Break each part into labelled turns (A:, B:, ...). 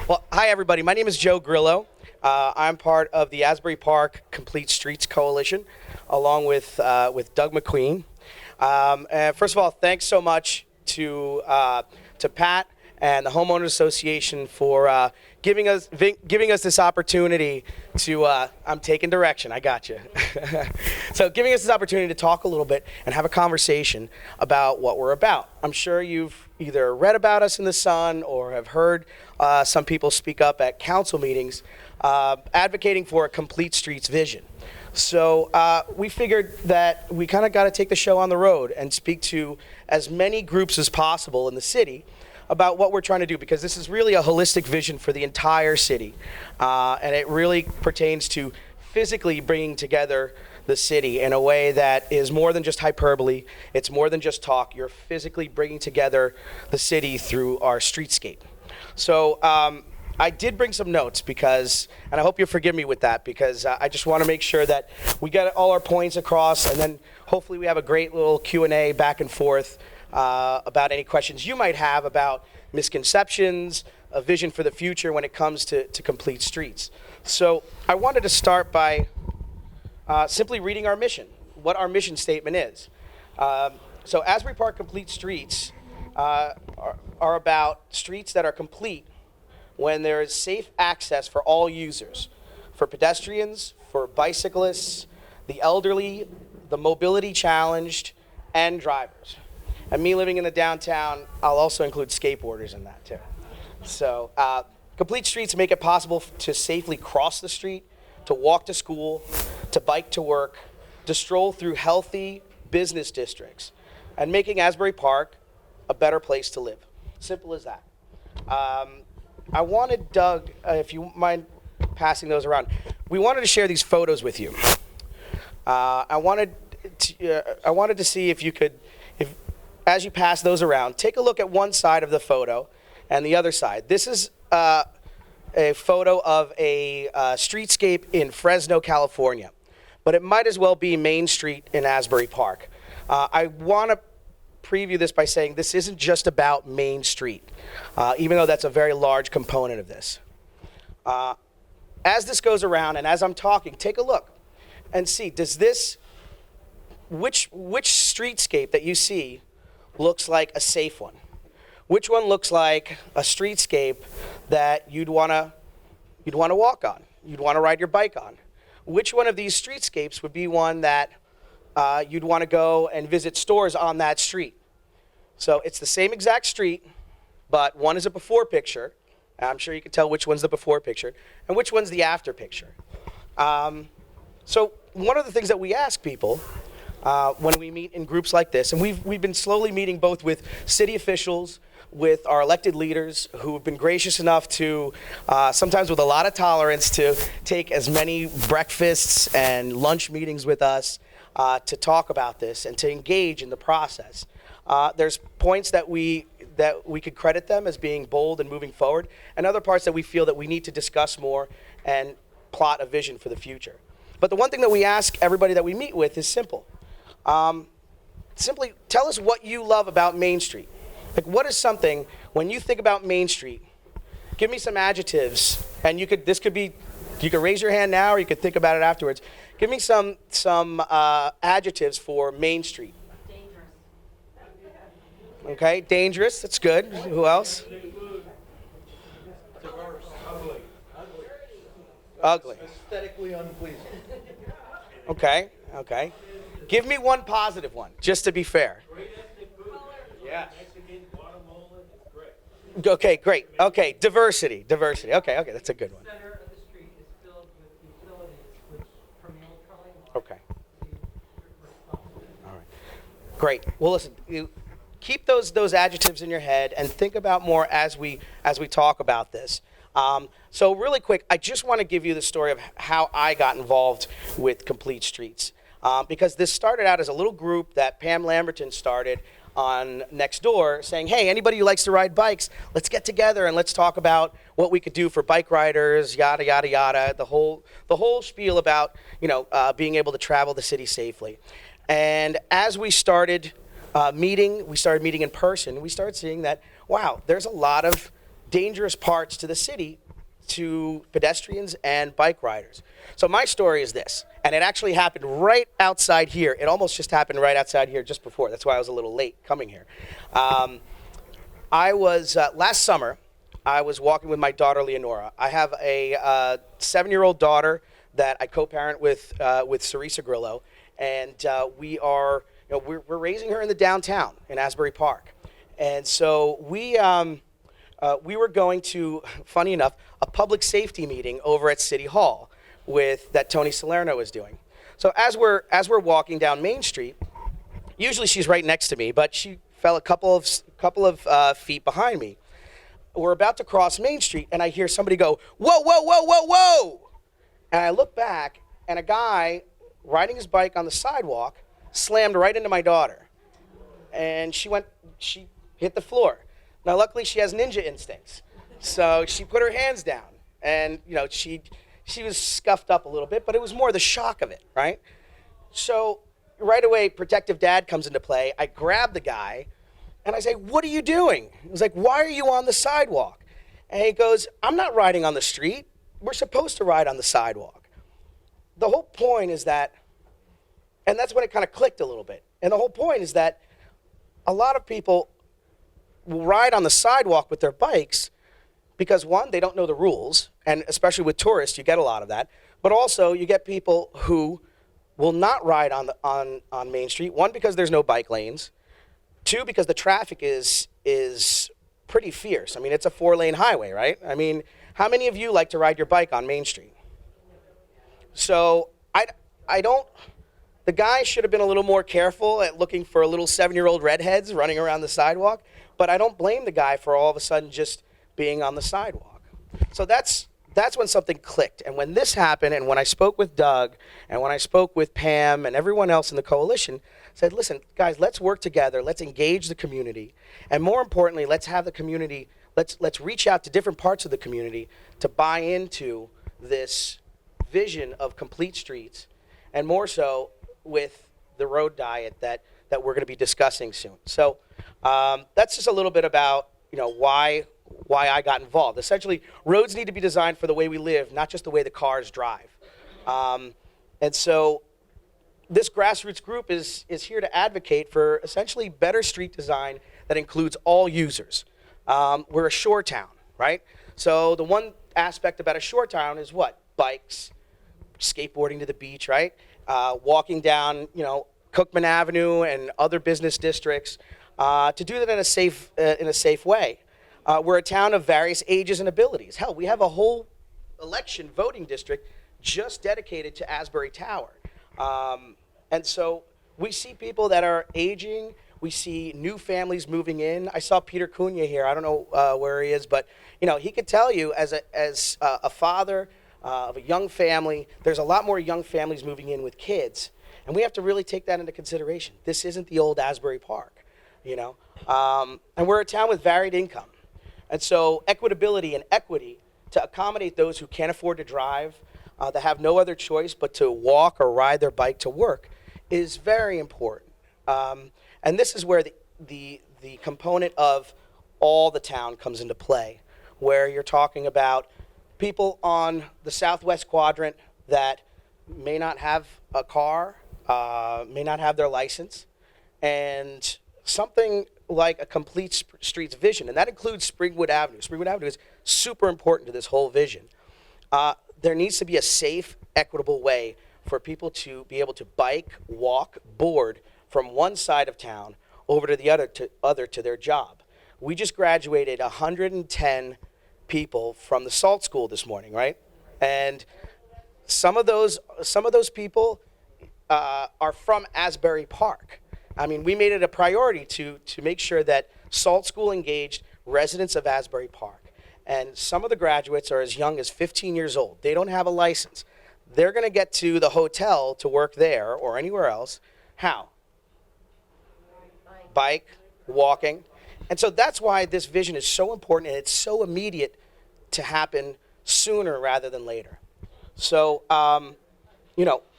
A: Well, hi everybody. My name is Joe Grillo. I'm part of the Asbury Park Complete Streets Coalition, along with Doug McQueen. And first of all, thanks so much to Pat and the Homeowner Association for giving us this opportunity to. I'm taking direction. I got you. So giving us this opportunity to talk a little bit and have a conversation about what we're about. I'm sure you've either read about us in the Sun or have heard some people speak up at council meetings advocating for a complete streets vision. So we figured that we kind of got to take the show on the road and speak to as many groups as possible in the city about what we're trying to do, because this is really a holistic vision for the entire city. And it really pertains to physically bringing together the city in a way that is more than just hyperbole. It's more than just talk. You're physically bringing together the city through our streetscape. So I did bring some notes because, and I hope you'll forgive me with that, because I just want to make sure that we get all our points across, and then hopefully we have a great little Q&A back and forth about any questions you might have about misconceptions, a vision for the future when it comes to complete streets. So I wanted to start by simply reading our mission, what our mission statement is. So Asbury Park Complete Streets are about streets that are complete when there is safe access for all users, for pedestrians, for bicyclists, the elderly, the mobility challenged, and drivers. And me living in the downtown, I'll also include skateboarders in that too. So complete streets make it possible to safely cross the street, to walk to school, to bike to work, to stroll through healthy business districts, and making Asbury Park a better place to live. Simple as that. I wanted, Doug, if you mind passing those around, we wanted to share these photos with you. I wanted to see if you could, as you pass those around, take a look at one side of the photo and the other side. This is a photo of a streetscape in Fresno, California, but it might as well be Main Street in Asbury Park. I want to preview this by saying this isn't just about Main Street, even though that's a very large component of this. As this goes around and as I'm talking, take a look and see, does this, which streetscape that you see looks like a safe one? Which one looks like a streetscape that you'd want to walk on, you'd want to ride your bike on? Which one of these streetscapes would be one that you'd want to go and visit stores on that street? So it's the same exact street, but one is a before picture. I'm sure you can tell which one's the before picture and which one's the after picture. So one of the things that we ask people when we meet in groups like this, and we've been slowly meeting both with city officials, with our elected leaders who have been gracious enough to, sometimes with a lot of tolerance, to take as many breakfasts and lunch meetings with us to talk about this and to engage in the process. There's points that we could credit them as being bold and moving forward, and other parts that we feel that we need to discuss more and plot a vision for the future. But the one thing that we ask everybody that we meet with is simple. Simply tell us what you love about Main Street. Like, what is something, when you think about Main Street, give me some adjectives, and you could raise your hand now or you could think about it afterwards. Give me some adjectives for Main Street.
B: Dangerous.
A: Okay, dangerous, that's good. Who else?
C: Diverse. Ugly.
A: Ugly.
C: Aesthetically unpleasing.
A: Okay. Give me one positive one, just to be fair.
C: Great ethnic food.
A: Yeah.
C: Mexican, Guatemalan, it's great.
A: Okay, great. Okay, diversity. Okay, that's a good one.
D: The center of the street is filled with utilities which promote trolley walk.
A: Okay. All right. Great. Well, listen, you keep those adjectives in your head and think about more as we talk about this. So really quick, I just want to give you the story of how I got involved with Complete Streets. Because this started out as a little group that Pam Lamberton started on Nextdoor, saying, hey, anybody who likes to ride bikes, let's get together and let's talk about what we could do for bike riders, yada, yada, yada, the whole spiel about, being able to travel the city safely. And as we started meeting in person, we started seeing that, wow, there's a lot of dangerous parts to the city to pedestrians and bike riders. So my story is this, and it actually happened right outside here. It almost just happened right outside here just before. That's why I was a little late coming here. I was, last summer, I was walking with my daughter, Leonora. I have a 7-year-old daughter that I co-parent with Cerisa Grillo, and we are, we're raising her in the downtown in Asbury Park. And so we were going to, funny enough, a public safety meeting over at City Hall that Tony Salerno is doing. So as we're walking down Main Street, usually she's right next to me, but she fell a couple of feet behind me. We're about to cross Main Street, and I hear somebody go, "Whoa, whoa, whoa, whoa, whoa!" And I look back, and a guy riding his bike on the sidewalk slammed right into my daughter, and she hit the floor. Now, luckily, she has ninja instincts, so she put her hands down, and she was scuffed up a little bit, but it was more the shock of it, right? So right away, protective dad comes into play. I grab the guy, and I say, "What are you doing?" He was like, "Why are you on the sidewalk?" And he goes, "I'm not riding on the street. We're supposed to ride on the sidewalk." The whole point is that, and that's when it kind of clicked a little bit, and the whole point is that a lot of people will ride on the sidewalk with their bikes because, one, they don't know the rules, and especially with tourists, you get a lot of that. But also, you get people who will not ride on Main Street. One, because there's no bike lanes. Two, because the traffic is pretty fierce. I mean, it's a 4-lane highway, right? I mean, how many of you like to ride your bike on Main Street? So I don't. The guy should have been a little more careful at looking for little 7-year-old redheads running around the sidewalk, but I don't blame the guy for all of a sudden just being on the sidewalk. So that's when something clicked. And when this happened, and when I spoke with Doug, and when I spoke with Pam and everyone else in the coalition, I said, "Listen, guys, let's work together. Let's engage the community. And more importantly, let's have the community, let's reach out to different parts of the community to buy into this vision of complete streets, and more so with the road diet that we're going to be discussing soon." So that's just a little bit about why I got involved. Essentially, roads need to be designed for the way we live, not just the way the cars drive. And so this grassroots group is here to advocate for essentially better street design that includes all users. We're a shore town, right? So the one aspect about a shore town is what? Bikes, skateboarding to the beach, right? Walking down, Cookman Avenue and other business districts, to do that in a safe way. We're a town of various ages and abilities. Hell, we have a whole election voting district just dedicated to Asbury Tower. And so we see people that are aging. We see new families moving in. I saw Peter Cunha here. I don't know where he is, but he could tell you as a father of a young family, there's a lot more young families moving in with kids, and we have to really take that into consideration. This isn't the old Asbury Park, and we're a town with varied income, and so equitability and equity to accommodate those who can't afford to drive, that have no other choice but to walk or ride their bike to work, is very important. And this is where the component of all the town comes into play, where you're talking about people on the southwest quadrant that may not have a car, may not have their license, and something like a complete streets vision, and that includes Springwood Avenue. Springwood Avenue is super important to this whole vision. There needs to be a safe, equitable way for people to be able to bike, walk, board from one side of town over to the other to their job. We just graduated 110 people from the SALT school this morning, right? And some of those people are from Asbury Park. I mean, we made it a priority to make sure that SALT school engaged residents of Asbury Park. And some of the graduates are as young as 15 years old. They don't have a license. They're going to get to the hotel to work there or anywhere else. How? Bike, walking. And so that's why this vision is so important, and it's so immediate to happen sooner rather than later. So,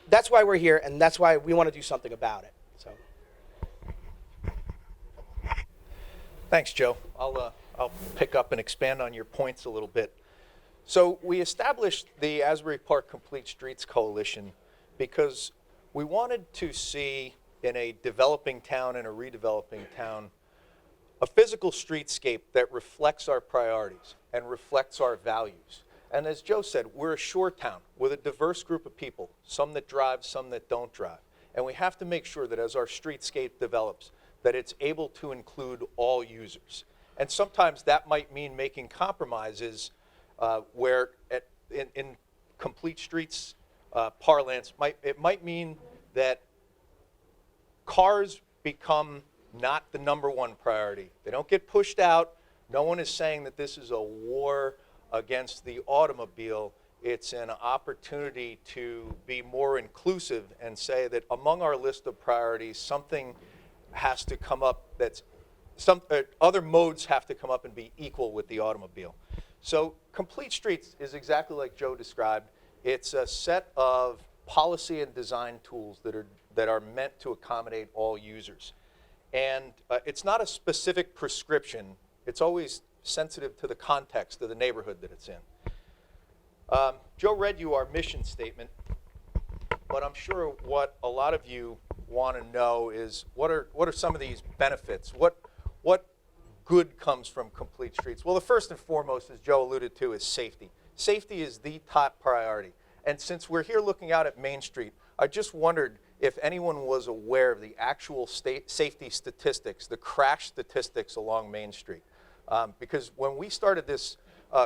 A: that's why we're here, and that's why we want to do something about it. So,
B: Thanks, Joe. I'll pick up and expand on your points a little bit. So we established the Asbury Park Complete Streets Coalition because we wanted to see in a developing town and a redeveloping town a physical streetscape that reflects our priorities and reflects our values. And as Joe said, we're a shore town with a diverse group of people, some that drive, some that don't drive. And we have to make sure that as our streetscape develops, that it's able to include all users. And sometimes that might mean making compromises where in complete streets parlance, it might mean that cars become not the #1 priority. They don't get pushed out. No one is saying that this is a war against the automobile. It's an opportunity to be more inclusive and say that among our list of priorities, something has to come up that's other modes have to come up and be equal with the automobile. So Complete Streets is exactly like Joe described. It's a set of policy and design tools that are meant to accommodate all users. And it's not a specific prescription. It's always sensitive to the context of the neighborhood that it's in. Joe read you our mission statement, but I'm sure what a lot of you want to know is what are some of these benefits? What good comes from Complete Streets? Well, the first and foremost, as Joe alluded to, is safety. Safety is the top priority. And since we're here looking out at Main Street, I just wondered if anyone was aware of the actual safety statistics, the crash statistics along Main Street. Because when we started this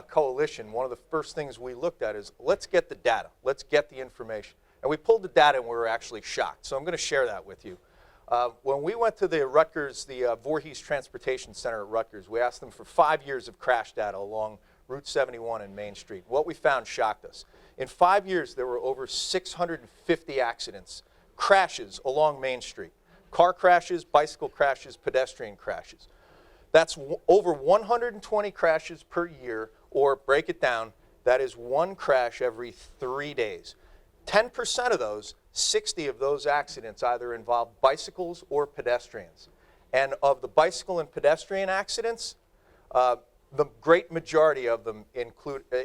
B: coalition, one of the first things we looked at is, let's get the data, let's get the information. And we pulled the data and we were actually shocked. So I'm going to share that with you. When we went to the Rutgers, the Voorhees Transportation Center at Rutgers, we asked them for 5 years of crash data along Route 71 and Main Street. What we found shocked us. In 5 years, there were over 650 accidents, crashes along Main Street. Car crashes, bicycle crashes, pedestrian crashes. That's over 120 crashes per year, or break it down, that is one crash every 3 days. 10% of those, 60 of those accidents either involve bicycles or pedestrians. And of the bicycle and pedestrian accidents, the great majority of them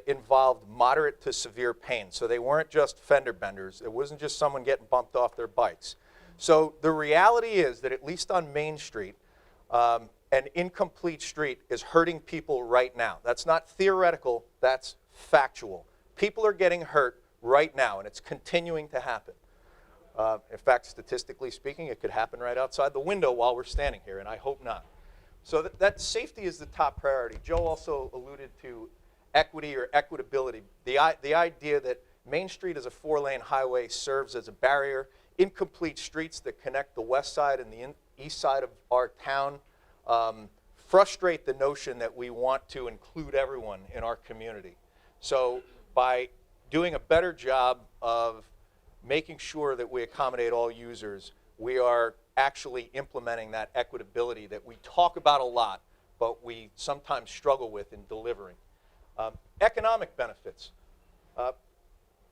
B: involved moderate to severe pain. So they weren't just fender benders. It wasn't just someone getting bumped off their bikes. So the reality is that at least on Main Street, an incomplete street is hurting people right now. That's not theoretical, that's factual. People are getting hurt right now, and it's continuing to happen. In fact, statistically speaking, it could happen right outside the window while we're standing here, and I hope not. So that safety is the top priority. Joe also alluded to equity or equitability, the idea that Main Street as a 4-lane highway serves as a barrier. Incomplete streets that connect the west side and the east side of our town frustrate the notion that we want to include everyone in our community. So by doing a better job of making sure that we accommodate all users, we are actually implementing that equitability that we talk about a lot, but we sometimes struggle with in delivering. Economic benefits.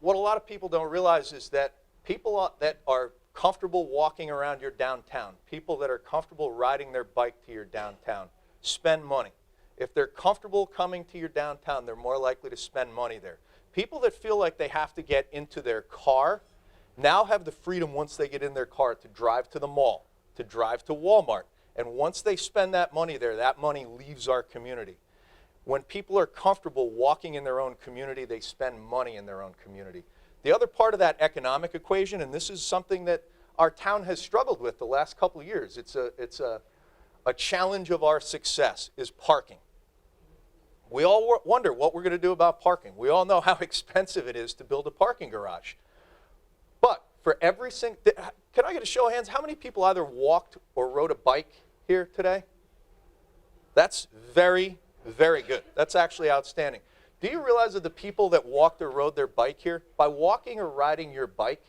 B: What a lot of people don't realize is that people that are comfortable walking around your downtown, people that are comfortable riding their bike to your downtown, spend money. If they're comfortable coming to your downtown, they're more likely to spend money there. People that feel like they have to get into their car now have the freedom once they get in their car to drive to the mall, to drive to Walmart. And once they spend that money there, that money leaves our community. When people are comfortable walking in their own community, they spend money in their own community. The other part of that economic equation, and this is something that our town has struggled with the last couple of years, it's a challenge of our success, is parking. We all wonder what we're going to do about parking. We all know how expensive it is to build a parking garage. But for every single, can I get a show of hands? How many people either walked or rode a bike here today? That's very, very good. That's actually outstanding. Do you realize that the people that walked or rode their bike here, by walking or riding your bike,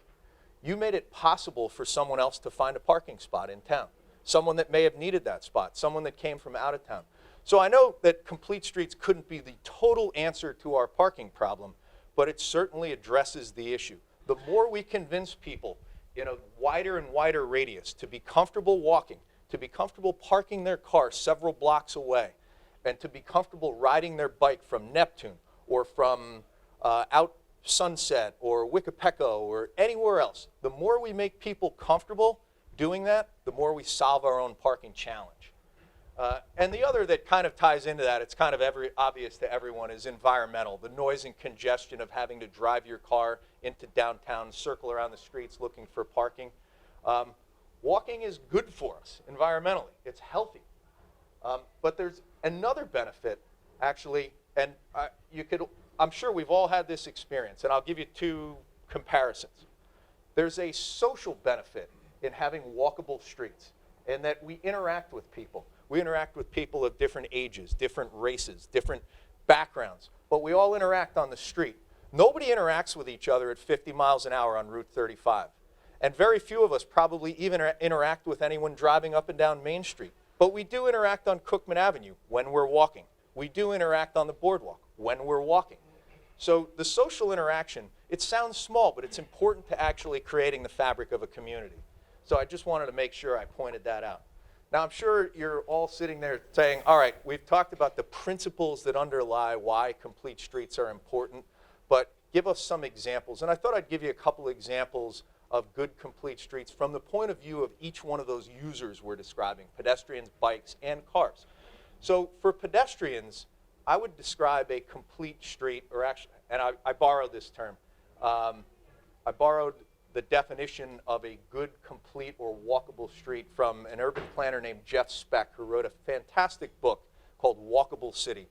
B: you made it possible for someone else to find a parking spot in town. Someone that may have needed that spot, someone that came from out of town. So I know that Complete Streets couldn't be the total answer to our parking problem, but it certainly addresses the issue. The more we convince people in a wider and wider radius to be comfortable walking, to be comfortable parking their car several blocks away, and to be comfortable riding their bike from Neptune or from out Sunset or Wicapecco or anywhere else. The more we make people comfortable doing that, the more we solve our own parking challenge. And the other that kind of ties into that, it's kind of obvious to everyone, is environmental. The noise and congestion of having to drive your car into downtown, circle around the streets looking for parking. Walking is good for us environmentally. It's healthy. But there's another benefit, actually, and I'm sure we've all had this experience, and I'll give you two comparisons. There's a social benefit in having walkable streets, in that we interact with people. We interact with people of different ages, different races, different backgrounds, but we all interact on the street. Nobody interacts with each other at 50 miles an hour on Route 35. And very few of us probably even interact with anyone driving up and down Main Street. But we do interact on Cookman Avenue when we're walking. We do interact on the boardwalk when we're walking. So the social interaction, it sounds small, but it's important to actually creating the fabric of a community. So I just wanted to make sure I pointed that out. Now I'm sure you're all sitting there saying, all right, we've talked about the principles that underlie why complete streets are important, but give us some examples. And I thought I'd give you a couple examples of good complete streets from the point of view of each one of those users we're describing, pedestrians, bikes, and cars. So for pedestrians, I would describe a complete street, or actually, and I borrowed this term. I borrowed the definition of a good, complete, or walkable street from an urban planner named Jeff Speck, who wrote a fantastic book called Walkable City.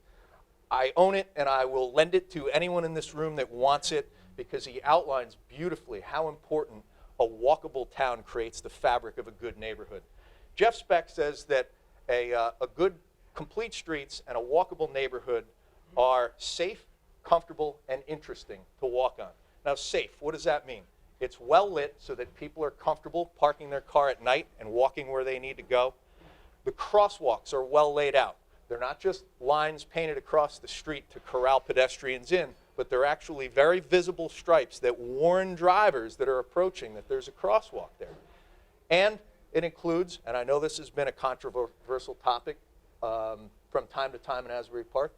B: I own it, and I will lend it to anyone in this room that wants it, because he outlines beautifully how important a walkable town creates the fabric of a good neighborhood. Jeff Speck says that a good complete streets and a walkable neighborhood are safe, comfortable, and interesting to walk on. Now, safe, what does that mean? It's well lit so that people are comfortable parking their car at night and walking where they need to go. The crosswalks are well laid out. They're not just lines painted across the street to corral pedestrians in, but they're actually very visible stripes that warn drivers that are approaching that there's a crosswalk there. And it includes, and I know this has been a controversial topic from time to time in Asbury Park,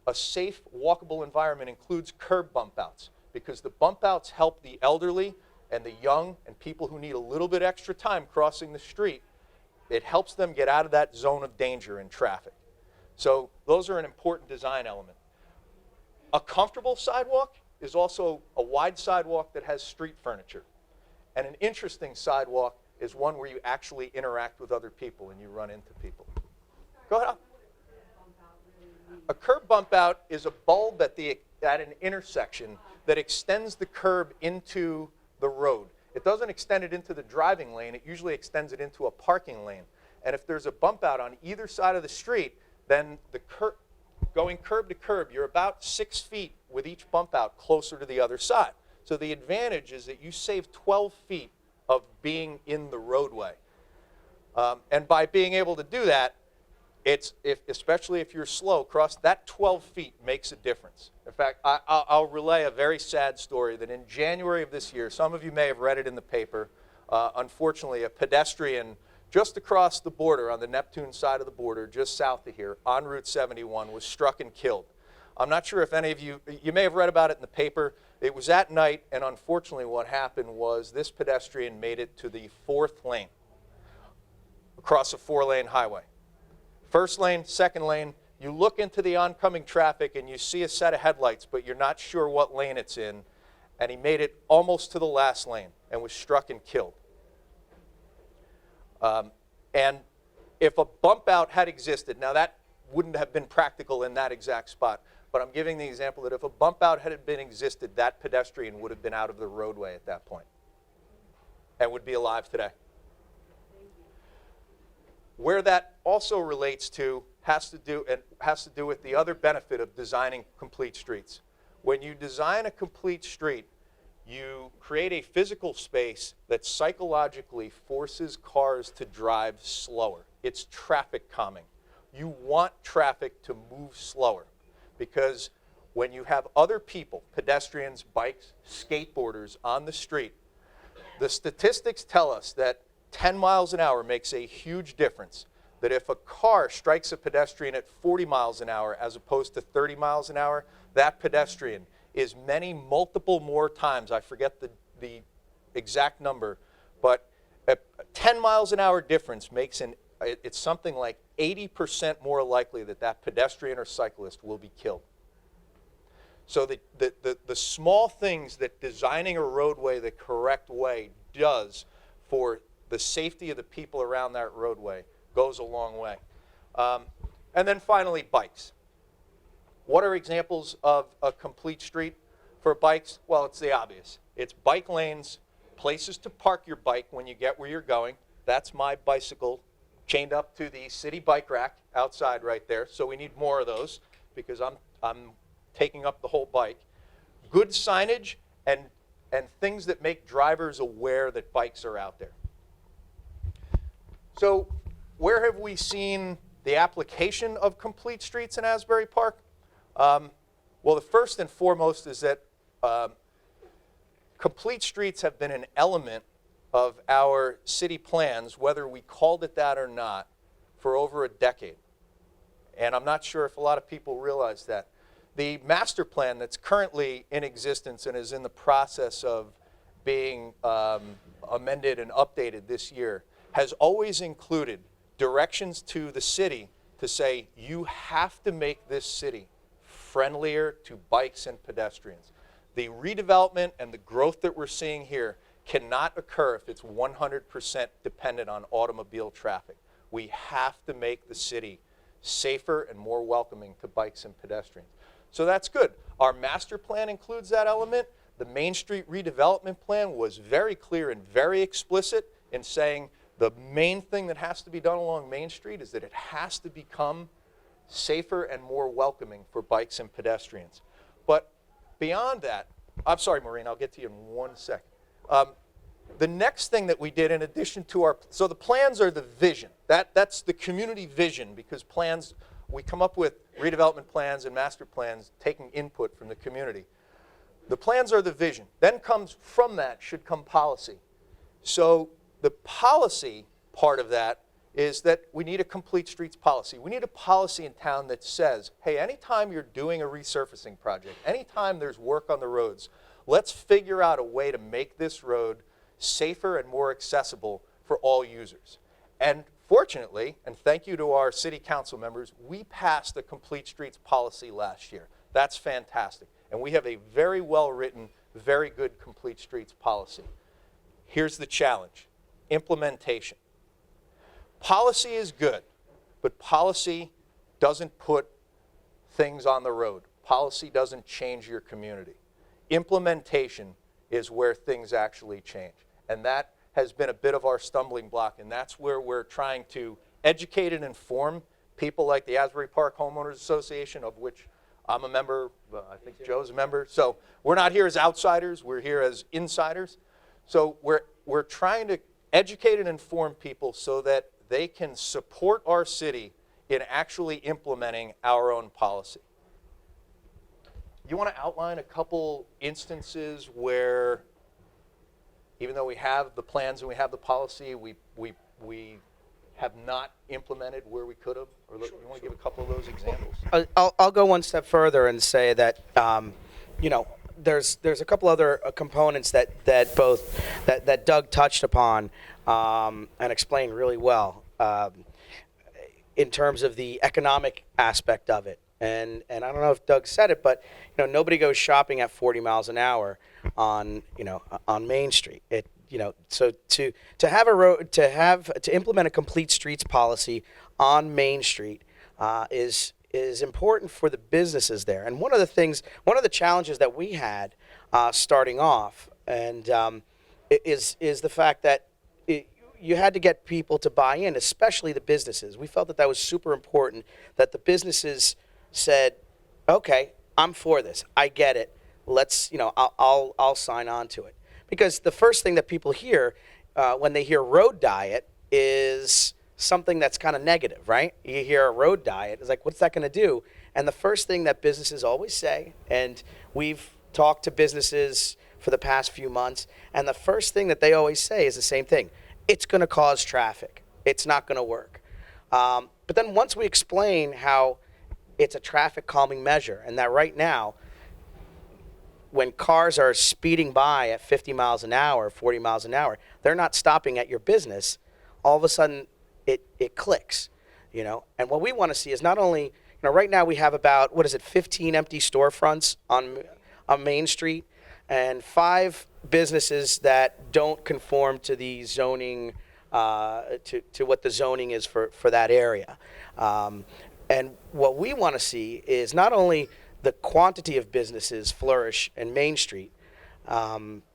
B: a safe, walkable environment includes curb bump outs, because the bump outs help the elderly and the young and people who need a little bit extra time crossing the street. It helps them get out of that zone of danger in traffic. So those are an important design element. A comfortable sidewalk is also a wide sidewalk that has street furniture. And an interesting sidewalk is one where you actually interact with other people and you run into people. Go ahead. A curb bump out is a bulb at an intersection that extends the curb into the road. It doesn't extend it into the driving lane. It usually extends it into a parking lane. And if there's a bump out on either side of the street, then going curb to curb, you're about 6 feet with each bump out closer to the other side. So the advantage is that you save 12 feet of being in the roadway. And by being able to do that, especially if you're slow, that 12 feet makes a difference. In fact, I'll relay a very sad story that in January of this year, some of you may have read it in the paper, unfortunately, a pedestrian just across the border, on the Neptune side of the border, just south of here, on Route 71, was struck and killed. I'm not sure if any of you may have read about it in the paper. It was at night, and unfortunately what happened was this pedestrian made it to the 4th lane across a 4-lane highway. First lane, second lane, you look into the oncoming traffic and you see a set of headlights, but you're not sure what lane it's in, and he made it almost to the last lane and was struck and killed. And if a bump out had existed, now that wouldn't have been practical in that exact spot, but I'm giving the example that if a bump out had been existed, that pedestrian would have been out of the roadway at that point and would be alive today. Where that also relates to has to do with the other benefit of designing complete streets. When you design a complete street, you create a physical space that psychologically forces cars to drive slower. It's traffic calming. You want traffic to move slower, because when you have other people, pedestrians, bikes, skateboarders on the street, the statistics tell us that 10 miles an hour makes a huge difference. that if a car strikes a pedestrian at 40 miles an hour as opposed to 30 miles an hour, that pedestrian is multiple more times, I forget the exact number, but a 10 miles an hour difference makes it's something like 80% more likely that that pedestrian or cyclist will be killed. So the small things that designing a roadway the correct way does for the safety of the people around that roadway goes a long way. And then finally, bikes. What are examples of a complete street for bikes? Well, it's the obvious. It's bike lanes, places to park your bike when you get where you're going. That's my bicycle chained up to the city bike rack outside right there. So we need more of those because I'm taking up the whole bike. Good signage and things that make drivers aware that bikes are out there. So where have we seen the application of complete streets in Asbury Park? Well, the first and foremost is that complete streets have been an element of our city plans, whether we called it that or not, for over a decade. And I'm not sure if a lot of people realize that. The master plan that's currently in existence and is in the process of being amended and updated this year has always included directions to the city to say, you have to make this city friendlier to bikes and pedestrians. The redevelopment and the growth that we're seeing here cannot occur if it's 100% dependent on automobile traffic. We have to make the city safer and more welcoming to bikes and pedestrians. So that's good. Our master plan includes that element. The Main Street redevelopment plan was very clear and very explicit in saying the main thing that has to be done along Main Street is that it has to become safer and more welcoming for bikes and pedestrians. But beyond that, I'm sorry, Maureen, I'll get to you in 1 second. The next thing that we did in addition to so the plans are the vision. That's the community vision, because plans, we come up with redevelopment plans and master plans taking input from the community. The plans are the vision. Then from that should come policy. So the policy part of that is that we need a complete streets policy. We need a policy in town that says, hey, anytime you're doing a resurfacing project, anytime there's work on the roads, let's figure out a way to make this road safer and more accessible for all users. And fortunately, and thank you to our city council members, we passed a complete streets policy last year. That's fantastic. And we have a very well-written, very good complete streets policy. Here's the challenge: implementation. Policy is good, but policy doesn't put things on the road. Policy doesn't change your community. Implementation is where things actually change. And that has been a bit of our stumbling block, and that's where we're trying to educate and inform people like the Asbury Park Homeowners Association, of which I'm a member, I think Joe's a member. So we're not here as outsiders, we're here as insiders. So we're trying to educate and inform people so that they can support our city in actually implementing our own policy. You want to outline a couple instances where, even though we have the plans and we have the policy, we have not implemented where we could have? Or you want to give a couple of those examples?
A: I'll go one step further and say that there's a couple other components that Doug touched upon and explained really well in terms of the economic aspect of it. And I don't know if Doug said it, but nobody goes shopping at 40 miles an hour on Main Street. So to have a road to implement a complete streets policy on Main Street is important for the businesses there. And one of the challenges that we had starting off and is the fact that you had to get people to buy in, especially the businesses. We felt that was super important, that the businesses said, okay, I'm for this. I get it. Let's, I'll sign on to it. Because the first thing that people hear when they hear road diet is something that's kind of negative, right? You hear a road diet, it's like, what's that going to do? And the first thing that businesses always say, and we've talked to businesses for the past few months, and the first thing that they always say is the same thing: it's going to cause traffic. It's not going to work. But then once we explain how it's a traffic calming measure and that right now, when cars are speeding by at 50 miles an hour, 40 miles an hour, they're not stopping at your business. All of a sudden, it clicks, you know. And what we want to see is not only, you know, right now we have about, 15 empty storefronts on Main Street, and 5 businesses that don't conform to the zoning, to what the zoning is for that area. And what we want to see is not only the quantity of businesses flourish in Main Street,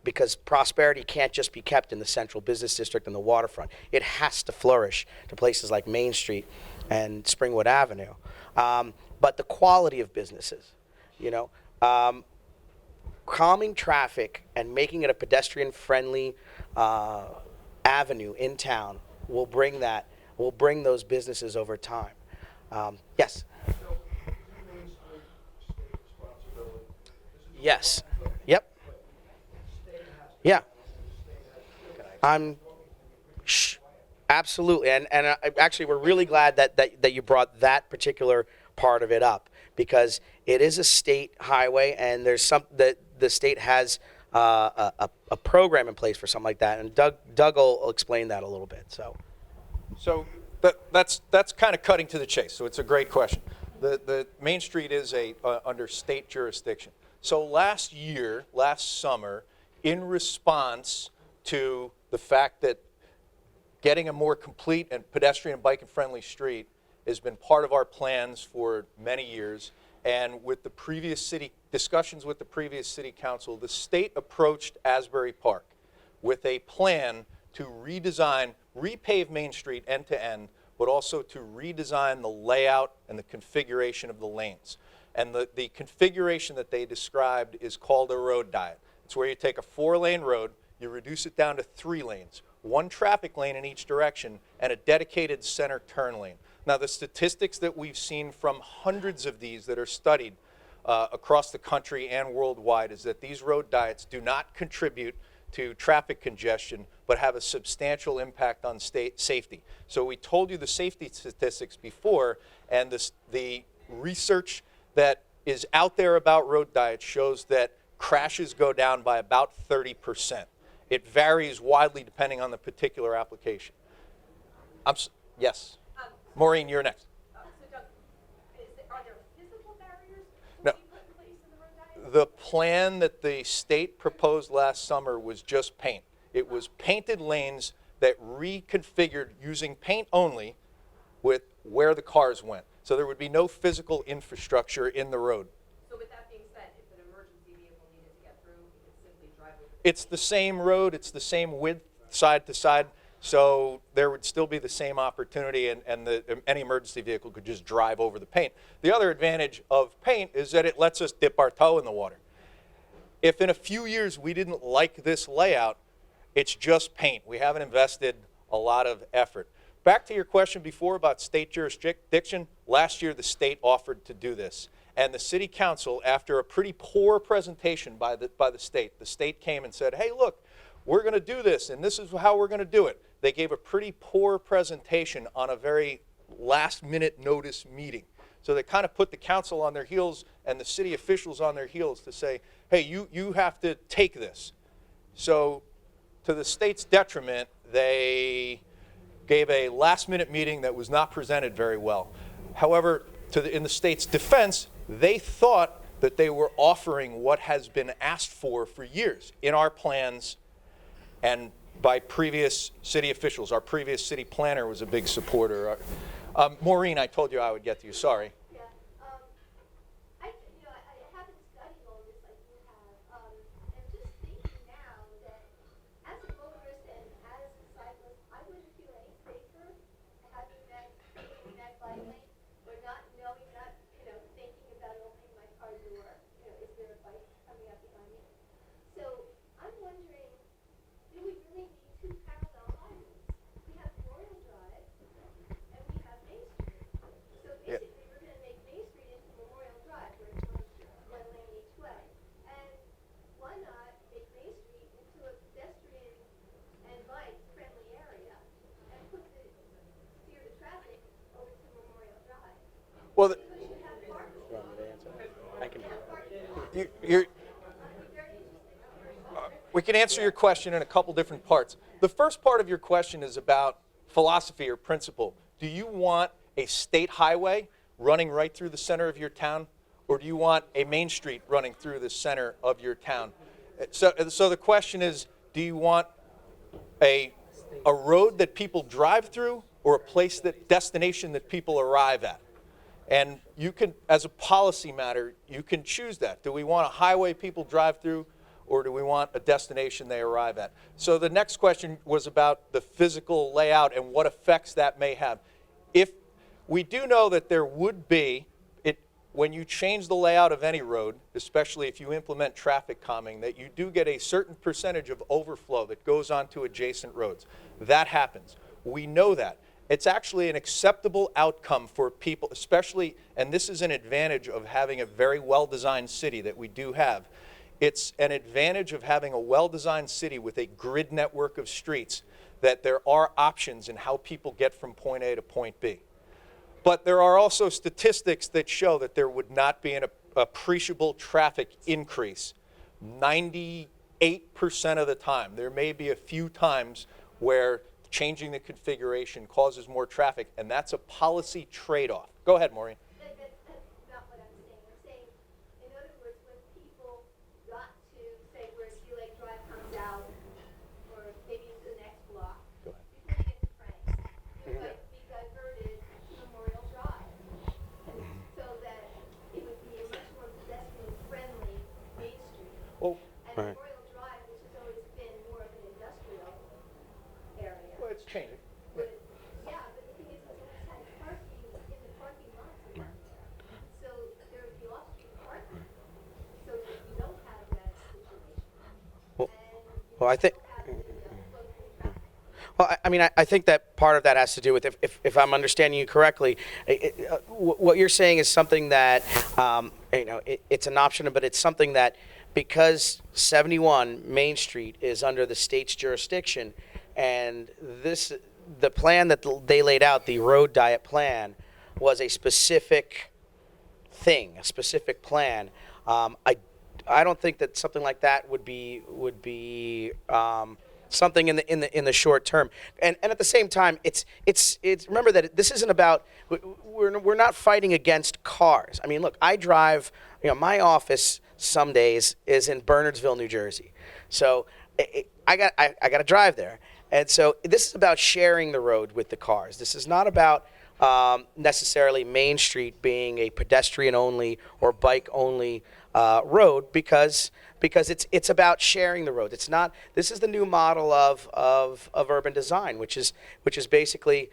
A: because prosperity can't just be kept in the central business district and the waterfront. It has to flourish to places like Main Street and Springwood Avenue. But the quality of businesses, you know, calming traffic and making it a pedestrian-friendly avenue in town will bring those businesses over time. Yes. Yes. Yep. Yeah. Absolutely, and actually, we're really glad that you brought that particular part of it up, because it is a state highway, and there's some that the state has a program in place for something like that, and Doug will explain that a little bit.
B: So that's kind of cutting to the chase. So it's a great question. The Main Street is under state jurisdiction. So last summer, in response to the fact that getting a more complete and pedestrian, bike and friendly street has been part of our plans for many years, and with the previous discussions with the previous city council, the state approached Asbury Park with a plan to repave Main Street end to end, but also to redesign the layout and the configuration of the lanes. And the configuration that they described is called a road diet. It's where you take a 4-lane road, you reduce it down to 3 lanes, 1 traffic lane in each direction, and a dedicated center turn lane. Now, the statistics that we've seen from hundreds of these that are studied across the country and worldwide is that these road diets do not contribute to traffic congestion, but have a substantial impact on state safety. So we told you the safety statistics before, and the research that is out there about road diets shows that crashes go down by about 30%. It varies widely depending on the particular application. Yes. Maureen, you're next.
E: So Doug, are there physical barriers
B: No.
E: to be put in place in the road diet?
B: The plan that the state proposed last summer was just paint. It was painted lanes that reconfigured using paint only with where the cars went. So there would be no physical infrastructure in the road.
E: So with that being said, if an emergency vehicle needed to get through, you could simply drive over
B: It's the same road, it's the same width side to side, so there would still be the same opportunity, and any emergency vehicle could just drive over the paint. The other advantage of paint is that it lets us dip our toe in the water. If in a few years we didn't like this layout, it's just paint. We haven't invested a lot of effort. Back to your question before about state jurisdiction, last year the state offered to do this. And the city council, after a pretty poor presentation by the state came and said, hey, look, we're going to do this, and this is how we're going to do it. They gave a pretty poor presentation on a very last-minute notice meeting. So they kind of put the council on their heels and the city officials on their heels to say, hey, you have to take this. So to the state's detriment, they gave a last-minute meeting that was not presented very well. However, in the state's defense, they thought that they were offering what has been asked for years in our plans and by previous city officials. Our previous city planner was a big supporter. Maureen, I told you I would get to you. Sorry.
F: Yeah. I haven't studied all this like you have. I'm just thinking now that as a motorist and as a cyclist, I wouldn't feel any safer having that bike lane or not knowing, thinking about opening my car door. Is there a bike coming up behind me? So I'm wondering, do we really need 2 parallel highways? We have Memorial Drive and we have Main Street. So basically, we're going to
B: you're, we can answer your question in a couple different parts. The first part of your question is about philosophy or principle. Do you want a state highway running right through the center of your town, or do you want a main street running through the center of your town? So the question is, do you want a road that people drive through, or a destination that people arrive at? And you can, as a policy matter, you can choose that. Do we want a highway people drive through, or do we want a destination they arrive at? So the next question was about the physical layout and what effects that may have. If we do know that there would be, when you change the layout of any road, especially if you implement traffic calming, that you do get a certain percentage of overflow that goes onto adjacent roads. That happens. We know that. It's actually an acceptable outcome for people, especially, and this is an advantage of having a very well-designed city that we do have. It's an advantage of having a well-designed city with a grid network of streets, that there are options in how people get from point A to point B. But there are also statistics that show that there would not be an appreciable traffic increase 98% of the time. There may be a few times where changing the configuration causes more traffic, and that's a policy trade-off. Go ahead, Maureen.
F: That's not what I'm saying. I'm saying, in other words, when people got to, say, where Sea Lake Drive comes out, or maybe into the next block, before you get to Frank's, it might be diverted to Memorial Drive, so that it would be a much more pedestrian-friendly Main Street.
B: Well,
F: And Memorial Drive, which has always been more of an industrial area.
B: well, it's changing.
F: But, yeah, but the thing is, it's always had parking in the parking lots around there. So there would be off-street parking, so that you don't have that situation.
A: Well,
F: And
A: well, I think.
F: have the flow through traffic.
A: Well, I mean, I think that part of that has to do with, if I'm understanding you correctly, what you're saying is something that, it's an option, but it's something that, because 71 Main Street is under the state's jurisdiction, and the plan that they laid out, the road diet plan, was a specific thing, a specific plan. I don't think that something like that would be something in the short term. And at the same time, it's remember that this isn't about, we're not fighting against cars. I mean, look, I drive, my office some days is in Bernardsville, New Jersey. So I got to drive there. And so this is about sharing the road with the cars. This is not about necessarily Main Street being a pedestrian-only or bike-only road, because it's about sharing the road. It's not. This is the new model of urban design, which is basically,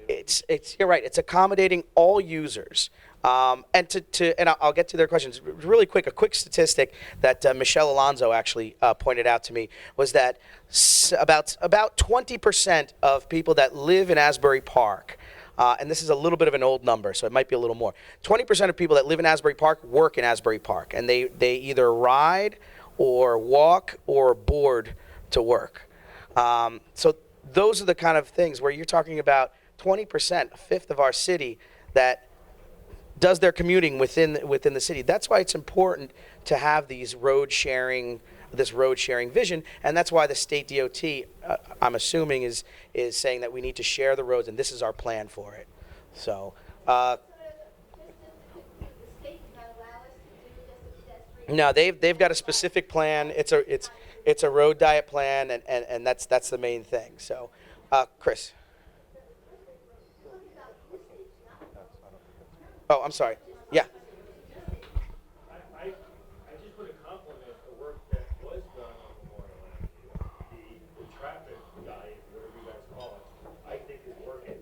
A: you're right. It's accommodating all users. And I'll get to their questions really quick. A quick statistic that Michelle Alonso actually pointed out to me was that about 20% of people that live in Asbury Park, and this is a little bit of an old number, so it might be a little more. 20% of people that live in Asbury Park work in Asbury Park, and they either ride or walk or board to work. So those are the kind of things where you're talking about 20%, a fifth of our city, that does their commuting within the city. That's why it's important to have this road sharing vision, and that's why the state DOT, I'm assuming, is saying that we need to share the roads, and this is our plan for it. So.
F: The state does not allow us to do just a pedestrian.
A: No, they've got a specific plan. It's a road diet plan, and that's the main thing. So, Chris. Oh, I'm sorry. Yeah.
C: I just want to compliment the work that was done on Memorial Avenue. The traffic diet, whatever you guys call it, I think is working.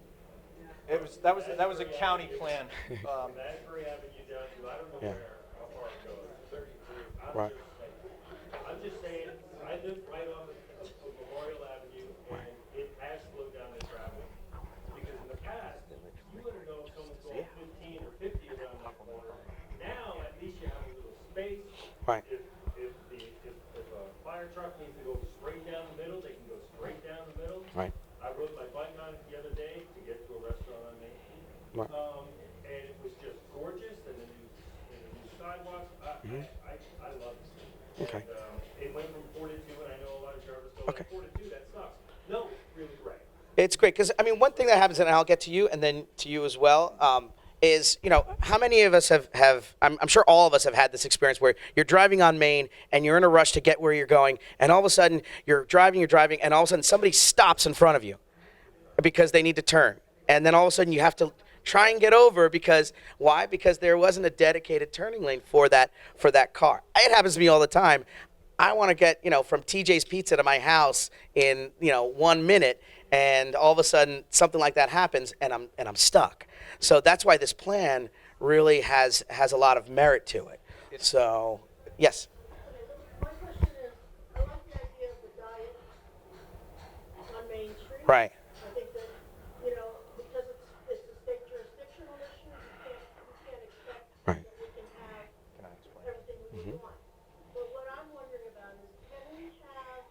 B: That was a county plan.
C: From Asbury Avenue down to, I don't know how far it goes, 33.
A: Right.
C: I'm just saying, I live right off of Memorial Avenue, and it has slowed down the traffic. Because in the past, you wouldn't know if someone's going 15 or 50 around that corner. Now, at least you have a little space.
A: Right.
C: If a fire truck needs to go straight down the middle, they can go straight down the middle.
A: Right.
C: I rode my bike on it the other day to get to a restaurant on Main Street.
A: Right.
C: And it was just gorgeous, and the new sidewalks. I
A: Okay.
C: It went from 4 to 2, and I know a lot of drivers go,
A: Okay.
C: 4 to 2, that sucks. No, it's really great.
A: It's great because I mean, one thing that happens, and I'll get to you, and then to you as well, is how many of us have I'm sure all of us have had this experience where you're driving on Main and you're in a rush to get where you're going, and all of a sudden you're driving, and all of a sudden somebody stops in front of you because they need to turn, and then all of a sudden you have to try and get over because why? Because there wasn't a dedicated turning lane for that car. It happens to me all the time. I want to get from TJ's Pizza to my house in 1 minute, and all of a sudden something like that happens, and I'm stuck. So that's why this plan really has a lot of merit to it. So yes.
G: My question is, I like the idea of the diet on Main Street.
A: Right.
G: I think that, because it's a state jurisdictional issue, we can't expect
A: Right.
G: that we can have everything we want. But what I'm wondering about is, can we have,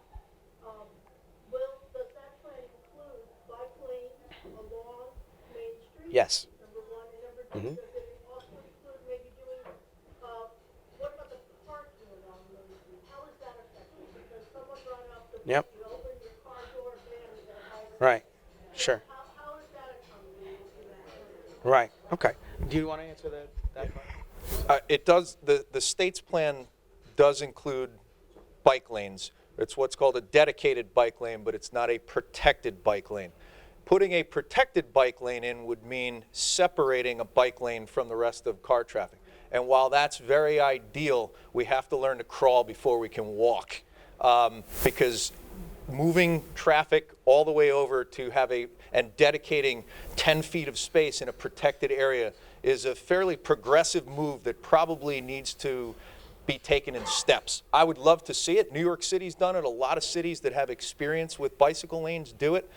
G: does that plan include bike lanes along Main Street?
A: Yes.
G: Number one, and number two, does it also include maybe doing, what about the parking along Main Street? How is that affected? Because someone brought up the,
A: Yep.
G: you open your car door, bam, you got a bike.
A: Right. Sure.
G: How is that accommodated to that?
A: Right. Okay. Do you want to answer that part?
B: It does. The state's plan does include bike lanes. It's what's called a dedicated bike lane, but it's not a protected bike lane. Putting a protected bike lane in would mean separating a bike lane from the rest of car traffic. And while that's very ideal, we have to learn to crawl before we can walk, because moving traffic all the way over to and dedicating 10 feet of space in a protected area is a fairly progressive move that probably needs to be taken in steps. I would love to see it. New York City's done it. A lot of cities that have experience with bicycle lanes do it.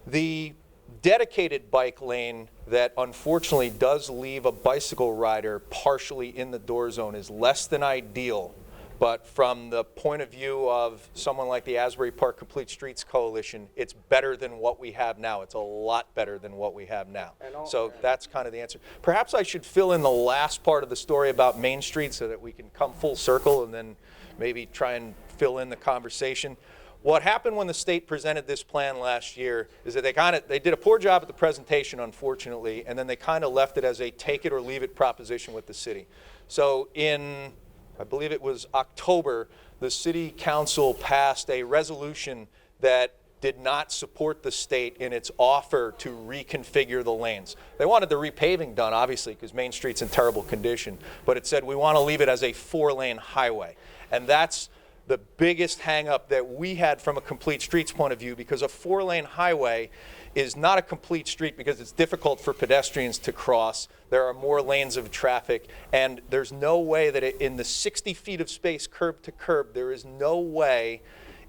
B: The dedicated bike lane that unfortunately does leave a bicycle rider partially in the door zone is less than ideal. But from the point of view of someone like the Asbury Park Complete Streets Coalition, it's better than what we have now. It's a lot better than what we have now. So that's kind of the answer. Perhaps I should fill in the last part of the story about Main Street so that we can come full circle and then maybe try and fill in the conversation. What happened when the state presented this plan last year is that they did a poor job at the presentation, unfortunately, and then they kind of left it as a take it or leave it proposition with the city. So in, I believe it was October, the city council passed a resolution that did not support the state in its offer to reconfigure the lanes. They wanted the repaving done, obviously, because Main Street's in terrible condition, but it said we want to leave it as a 4-lane highway. And that's the biggest hang-up that we had from a complete streets point of view, because a 4-lane highway is not a complete street because it's difficult for pedestrians to cross. There are more lanes of traffic, and there's no way that in the 60 feet of space curb to curb, there is no way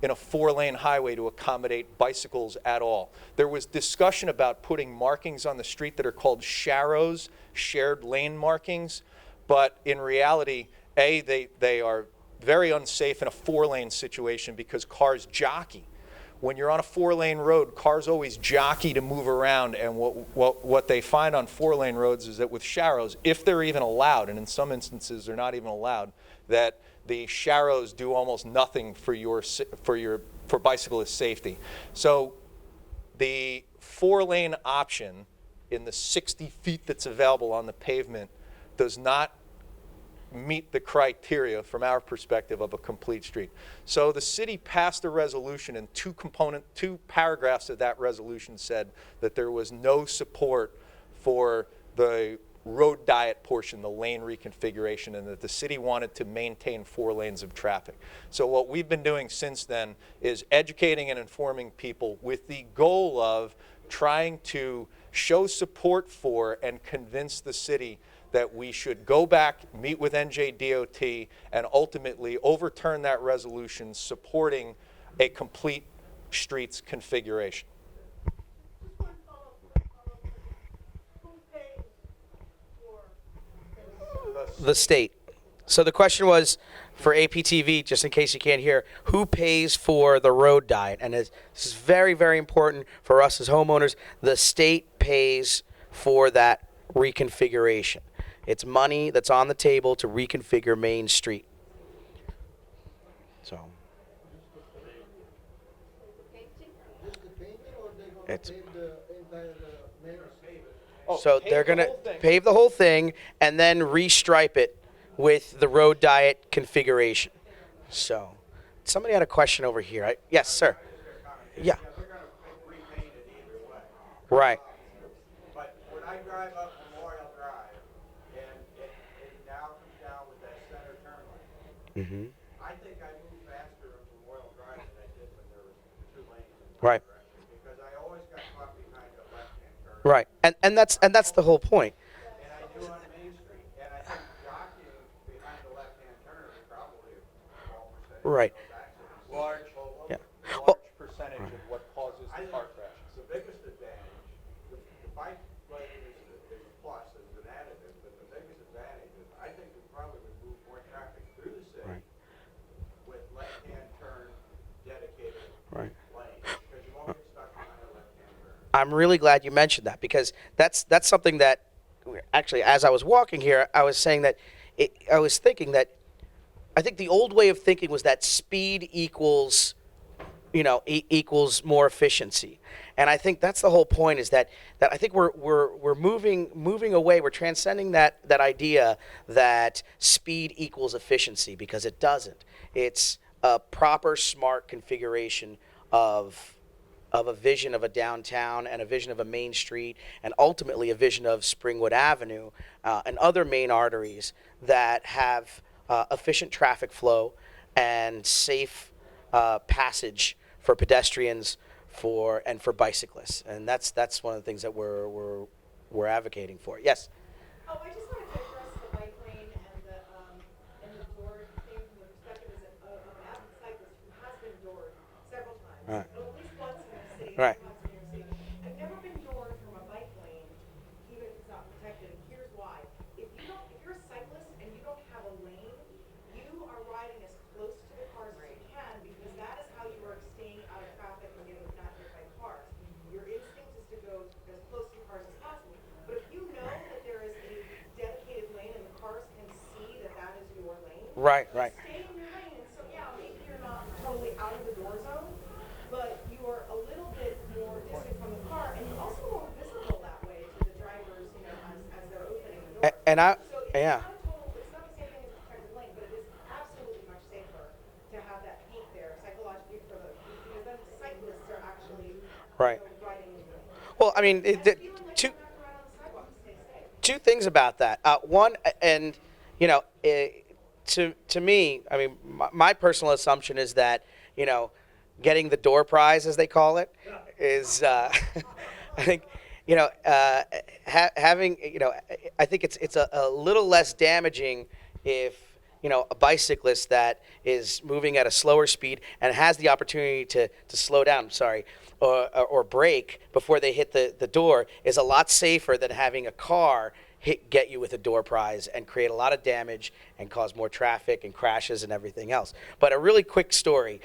B: in a 4-lane highway to accommodate bicycles at all. There was discussion about putting markings on the street that are called sharrows, shared lane markings, but in reality, they are very unsafe in a 4-lane situation because cars jockey. When you're on a 4-lane road, cars always jockey to move around, and what they find on 4-lane roads is that with sharrows, if they're even allowed, and in some instances they're not even allowed, that the sharrows do almost nothing for bicyclist safety. So the 4-lane option in the 60 feet that's available on the pavement does not meet the criteria from our perspective of a complete street. So the city passed a resolution, and two paragraphs of that resolution said that there was no support for the road diet portion, the lane reconfiguration, and that the city wanted to maintain 4 lanes of traffic. So what we've been doing since then is educating and informing people with the goal of trying to show support for and convince the city that we should go back, meet with NJDOT, and ultimately overturn that resolution supporting a complete streets configuration.
G: Just one follow-up. Who pays for
A: The state. So the question was for APTV, just in case you can't hear, who pays for the road diet? And this is very, very important for us as homeowners. The state pays for that reconfiguration. It's money that's on the table to reconfigure Main Street. So
F: Painting?
G: Just the painting, or they gonna
A: It's-
G: pave the entire, main street?
B: Oh,
A: so
B: pave
A: they're
B: the
A: gonna
B: whole thing.
A: pave the whole thing and then restripe it with the road diet configuration. So somebody had a question over here. Yes, sir. Yeah.
H: They're gonna repaint it either way.
A: Right.
H: But when I drive up Memorial Drive, and it now comes down with that center turn lane,
A: Mm-hmm.
H: I think I move faster up Memorial Drive than I did when there was 2 lanes in one
A: Right.
H: direction, because I always got caught behind the left-hand turn.
A: Right. And that's the whole point.
H: And I do on Main Street, and I think jockeying behind the left-hand turn is probably 12%
A: Right.
H: of those accidents.
B: Large,
A: Yeah.
B: large percentage of what causes
H: I
B: the
H: think
B: car crashes.
H: the biggest advantage, the bike lane is a plus, is an additive, but the biggest advantage is I think we probably would move more traffic through the city
A: Right.
H: with left-hand turn dedicated
A: Right.
H: lanes, because you won't get stuck behind a left-hand turn.
A: I'm really glad you mentioned that because that's something that actually, as I was walking here, I was saying that I was thinking that I think the old way of thinking was that speed equals, equals more efficiency, and I think that's the whole point. Is that I think we're moving away. We're transcending that idea that speed equals efficiency, because it doesn't. It's a proper, smart configuration of a vision of a downtown and a vision of a main street and ultimately a vision of Springwood Avenue and other main arteries that have efficient traffic flow and safe passage for pedestrians and for bicyclists. And that's one of the things that we're advocating for. Yes.
I: Oh, I just wanted to address the bike lane and the door thing from the perspective of an avid cyclist who has been doored several times,
A: Right.
I: at least once in the city,
A: Right.
I: once in New York City. I've never been doored from a bike lane, even if it's not protected. Here's why. If you're a cyclist and you don't have a lane, you are riding as close to the cars as you can, because that is how you are staying out of traffic and getting not hit by cars. Your instinct is to go as close to cars as possible. But if you know that there is a dedicated lane and the cars can see that that is your lane,
A: Right.
I: stay in your lane. And so, yeah, maybe you're not totally out of the door zone, but you are a little bit more distant from the car, and you're also more visible that way to the drivers, as they're opening the door.
A: And I,
I: So it's
A: yeah.
I: it's not the same thing as a protected lane, but it is absolutely much safer to have that paint there psychologically because then the cyclists are actually
A: Right.
I: riding in the lane.
A: Well, I mean,
I: And feeling like
A: two
I: you don't have to ride on the sidewalk to stay safe.
A: two things about that. One, and to me, I mean, my personal assumption is that getting the door prize, as they call it, is I think having I think it's a little less damaging if a bicyclist that is moving at a slower speed and has the opportunity to slow down, or brake before they hit the door, is a lot safer than having a car get you with a door prize and create a lot of damage and cause more traffic and crashes and everything else. But a really quick story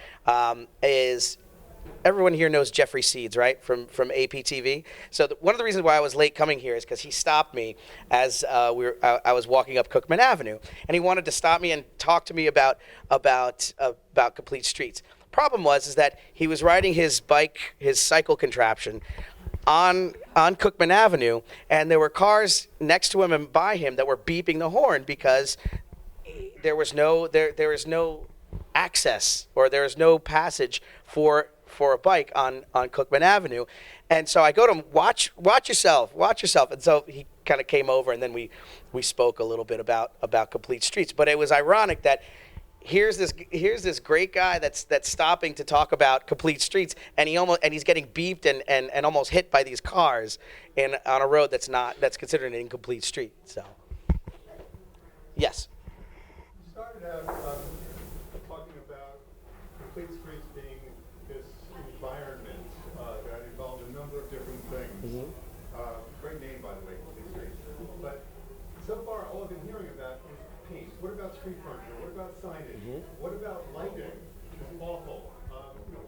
A: is everyone here knows Jeffrey Seeds, right, from APTV. So one of the reasons why I was late coming here is because he stopped me as I was walking up Cookman Avenue, and he wanted to stop me and talk to me about complete streets. Problem was that he was riding his cycle contraption on Cookman Avenue, and there were cars next to him and by him that were beeping the horn because there was no access, or there is no passage for a bike on Cookman Avenue. And so I go to him, watch yourself. And so he kind of came over, and then we spoke a little bit about complete streets. But it was ironic that here's this great guy that's stopping to talk about complete streets, and he's getting beeped and almost hit by these cars on a road that's considered an incomplete street. So yes.
J: You started out talking about complete streets being this environment that involved a number of different things. Great name, by the way, complete streets. But so far, all I've been hearing about is paint. What about street furniture? What about signage? What about lighting? It's awful.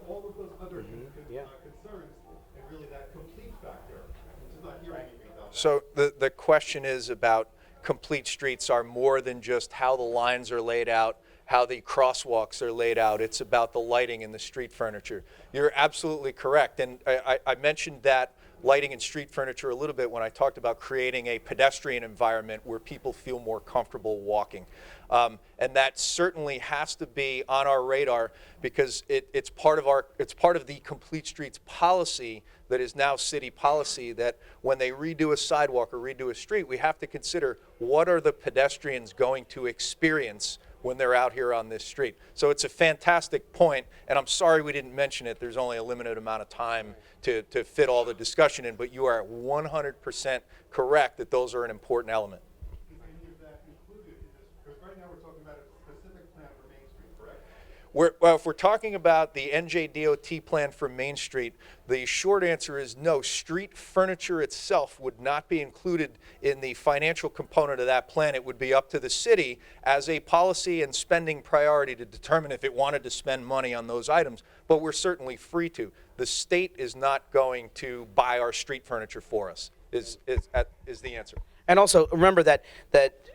J: All of those other concerns, and really that complete factor. I'm just not hearing anything about that.
B: So the question is about complete streets are more than just how the lines are laid out, how the crosswalks are laid out. It's about the lighting and the street furniture. You're absolutely correct. And I mentioned that lighting and street furniture a little bit when I talked about creating a pedestrian environment where people feel more comfortable walking. And that certainly has to be on our radar because it's part of the Complete Streets policy that is now city policy, that when they redo a sidewalk or redo a street, we have to consider what are the pedestrians going to experience when they're out here on this street. So it's a fantastic point, and I'm sorry we didn't mention it. There's only a limited amount of time to fit all the discussion in, but you are 100% correct that those are an important element.
J: Is any of that included in this? Because right now we're talking about a specific plan for Main Street, correct?
B: Well, if we're talking about the NJDOT plan for Main Street, the short answer is no. Street furniture itself would not be included in the financial component of that plan. It would be up to the city as a policy and spending priority to determine if it wanted to spend money on those items, but we're certainly free to. The state is not going to buy our street furniture for us, is the answer.
A: And also remember that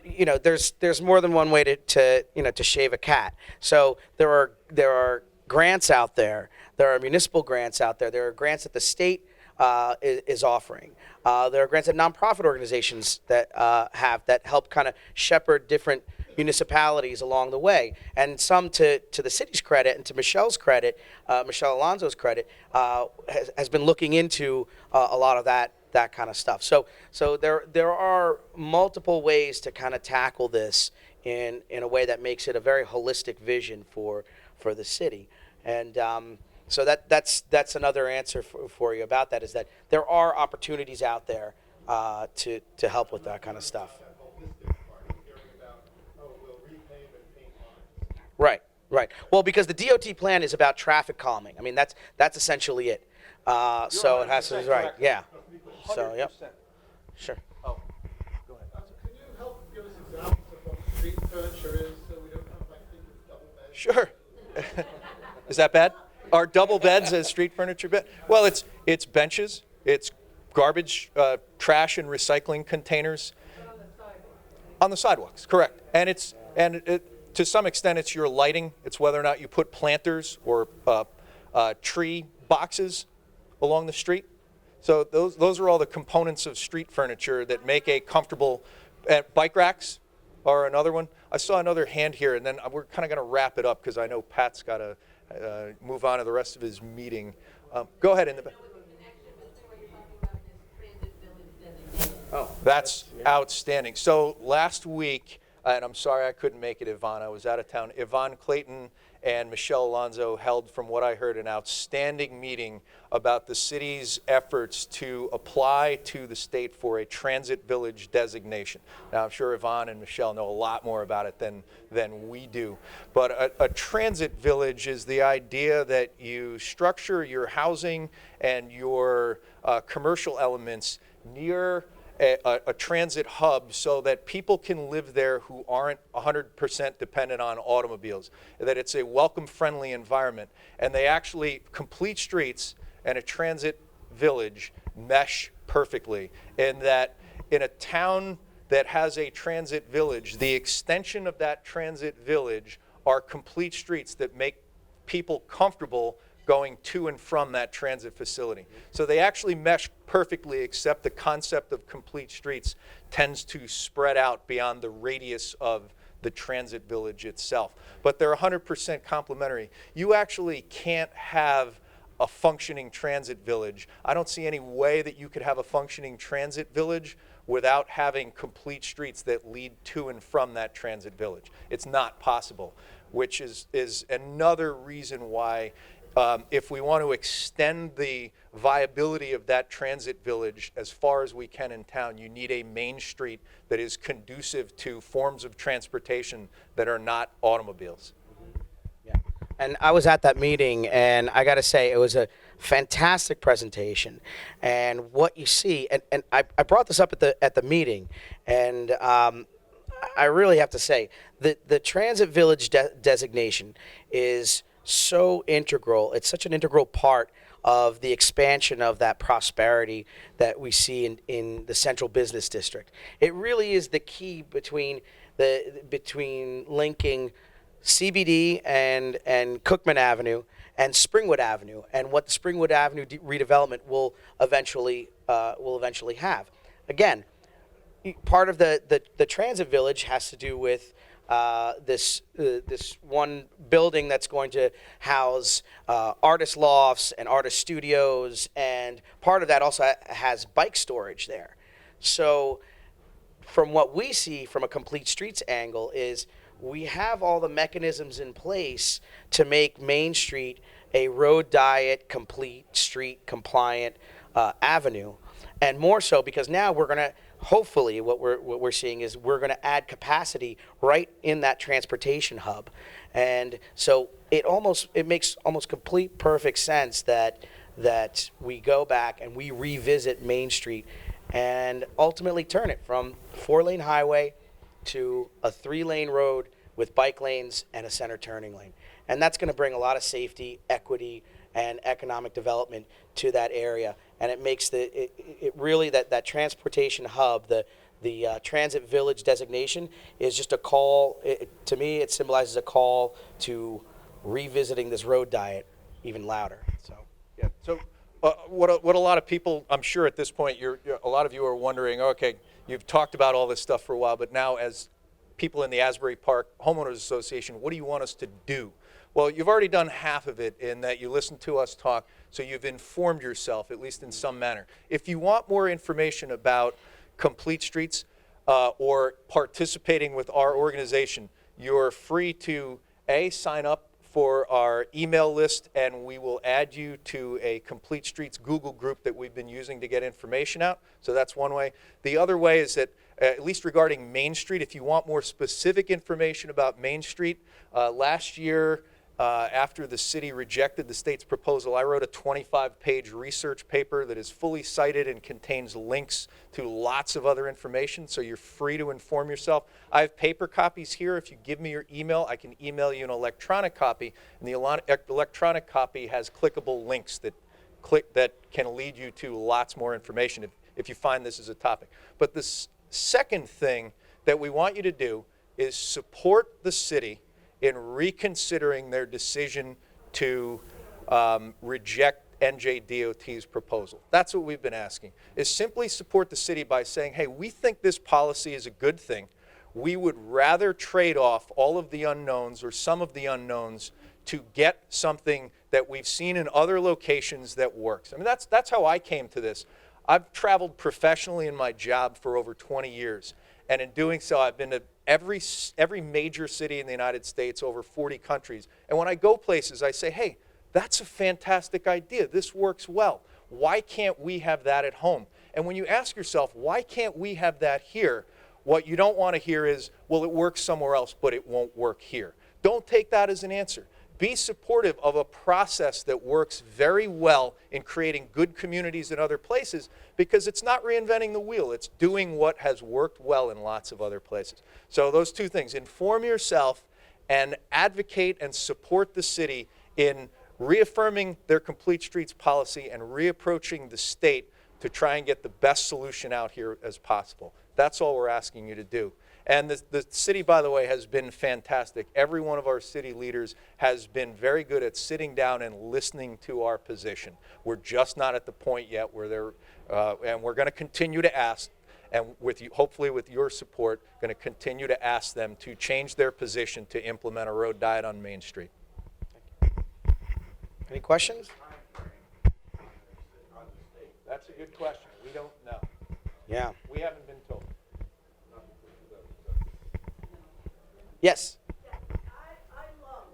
A: you know there's more than one way to shave a cat. So there are grants out there. There are municipal grants out there. There are grants that the state is offering. There are grants that nonprofit organizations that help kind of shepherd different municipalities along the way. And some, to the city's credit and to Michelle's credit, Michelle Alonso's credit, has been looking into a lot of that kind of stuff. So there are multiple ways to kind of tackle this in a way that makes it a very holistic vision for the city. And so that's another answer for you about that, is that there are opportunities out there to help with that kind of stuff. Right. Well, because the DOT plan is about traffic calming. I mean, that's essentially it. So it has to be right. Yeah. So, yep. Sure.
B: Oh, go ahead.
J: Can you help give us examples of what street furniture is so we don't have like think it's double beds?
B: Sure. Is that bad? Are double beds as street furniture bed? Well, it's benches, it's garbage, trash and recycling containers. On the sidewalks, correct. And to some extent, it's your lighting. It's whether or not you put planters or tree boxes along the street. So those are all the components of street furniture that make a comfortable. Bike racks are another one. I saw another hand here, and then we're kind of going to wrap it up because I know Pat's got to move on to the rest of his meeting. Go ahead in the back.
A: Oh,
B: that's outstanding. So last week, and I'm sorry I couldn't make it, Yvonne. I was out of town. Yvonne Clayton and Michelle Alonso held, from what I heard, an outstanding meeting about the city's efforts to apply to the state for a transit village designation. Now, I'm sure Yvonne and Michelle know a lot more about it than we do. But a transit village is the idea that you structure your housing and your commercial elements near a transit hub so that people can live there who aren't 100% dependent on automobiles, that it's a welcome-friendly environment. And they actually, Complete Streets and a transit village mesh perfectly, in that in a town that has a transit village, the extension of that transit village are complete streets that make people comfortable going to and from that transit facility. So they actually mesh perfectly, except the concept of complete streets tends to spread out beyond the radius of the transit village itself. But they're 100% complementary. You actually can't have a functioning transit village. I don't see any way that you could have a functioning transit village without having complete streets that lead to and from that transit village. It's not possible, which is another reason why if we want to extend the viability of that transit village as far as we can in town, you need a main street that is conducive to forms of transportation that are not automobiles.
A: Yeah. And I was at that meeting, and I got to say, it was a fantastic presentation. And what you see, and I brought this up at the meeting, and I really have to say, the transit village designation is so integral. It's such an integral part of the expansion of that prosperity that we see in the central business district. It really is the key between linking CBD and Cookman Avenue and Springwood Avenue, and what the Springwood Avenue redevelopment will eventually have. Again, part of the transit village has to do with this one building that's going to house artist lofts and artist studios, and part of that also has bike storage there. So from what we see from a complete streets angle is we have all the mechanisms in place to make Main Street a road diet complete street compliant avenue, and more so because now we're going to hopefully what we're seeing is we're going to add capacity right in that transportation hub, and so it makes almost complete perfect sense that we go back and we revisit Main Street and ultimately turn it from 4-lane highway to a 3-lane road with bike lanes and a center turning lane. And that's going to bring a lot of safety, equity, and economic development to that area. And it makes it really that transportation hub, the transit village designation is just a call. To me, it symbolizes a call to revisiting this road diet even louder. So
B: Yeah. So what a lot of people, I'm sure at this point, a lot of you are wondering, okay, you've talked about all this stuff for a while, but now as people in the Asbury Park Homeowners Association, what do you want us to do? Well, you've already done half of it in that you listened to us talk, so you've informed yourself, at least in some manner. If you want more information about Complete Streets or participating with our organization, you're free to, sign up for our email list, and we will add you to a Complete Streets Google group that we've been using to get information out. So that's one way. The other way is that, at least regarding Main Street, if you want more specific information about Main Street, last year, after the city rejected the state's proposal, I wrote a 25-page research paper that is fully cited and contains links to lots of other information, so you're free to inform yourself. I have paper copies here. If you give me your email, I can email you an electronic copy, and the electronic copy has clickable links that can lead you to lots more information if you find this is a topic. But the second thing that we want you to do is support the city in reconsidering their decision to reject NJDOT's proposal. That's what we've been asking, is simply support the city by saying, hey, we think this policy is a good thing. We would rather trade off all of the unknowns or some of the unknowns to get something that we've seen in other locations that works. I mean, that's how I came to this. I've traveled professionally in my job for over 20 years. And in doing so, I've been to every major city in the United States, over 40 countries. And when I go places, I say, hey, that's a fantastic idea. This works well. Why can't we have that at home? And when you ask yourself, why can't we have that here? What you don't want to hear is, well, it works somewhere else, but it won't work here. Don't take that as an answer. Be supportive of a process that works very well in creating good communities in other places, because it's not reinventing the wheel. It's doing what has worked well in lots of other places. So those two things, inform yourself and advocate and support the city in reaffirming their Complete Streets policy and reapproaching the state to try and get the best solution out here as possible. That's all we're asking you to do. And the city, by the way, has been fantastic. Every one of our city leaders has been very good at sitting down and listening to our position. We're just not at the point yet where they're, and we're going to continue to ask, and with you, hopefully with your support, going to continue to ask them to change their position to implement a road diet on Main Street.
A: any questions?
B: That's a good question. We don't know.
A: Yeah.
B: We haven't been told.
A: Yes.
G: I love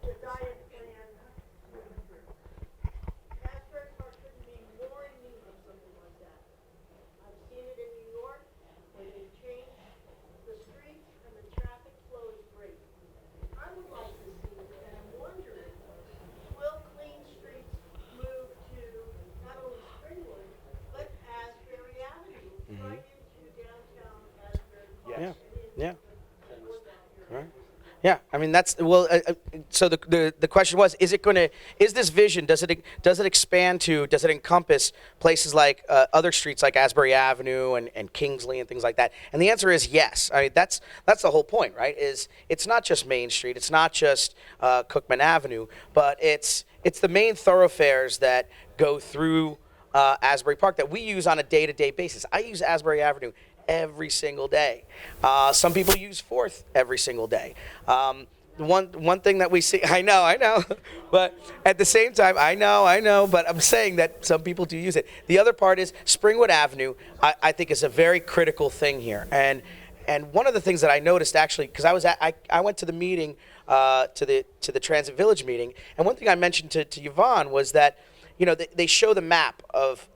G: the diet plan moving through. Asbury Park couldn't be more in need of something like that. I've seen it in New York, where they changed the streets and the traffic flow is great. I would like to see, and I'm wondering, will Clean Streets move to not only Springwood, but Asbury Avenue, right into downtown Asbury Park?
A: Yeah. Yeah. Right. Yeah, I mean that's well. so the question was, is this vision, does it expand to, does it encompass places like other streets like Asbury Avenue and Kingsley and things like that? And the answer is yes. I mean, that's the whole point, right? Is it's not just Main Street, it's not just Cookman Avenue, but it's the main thoroughfares that go through Asbury Park that we use on a day-to-day basis. I use Asbury Avenue every single day. Some people use 4th every single day. One thing that we see, I know, but at the same time, I know, but I'm saying that some people do use it. The other part is Springwood Avenue, I think is a very critical thing here. And one of the things that I noticed actually, because I went to the meeting, to the Transit Village meeting, and one thing I mentioned to Yvonne was that, you know, they show the map of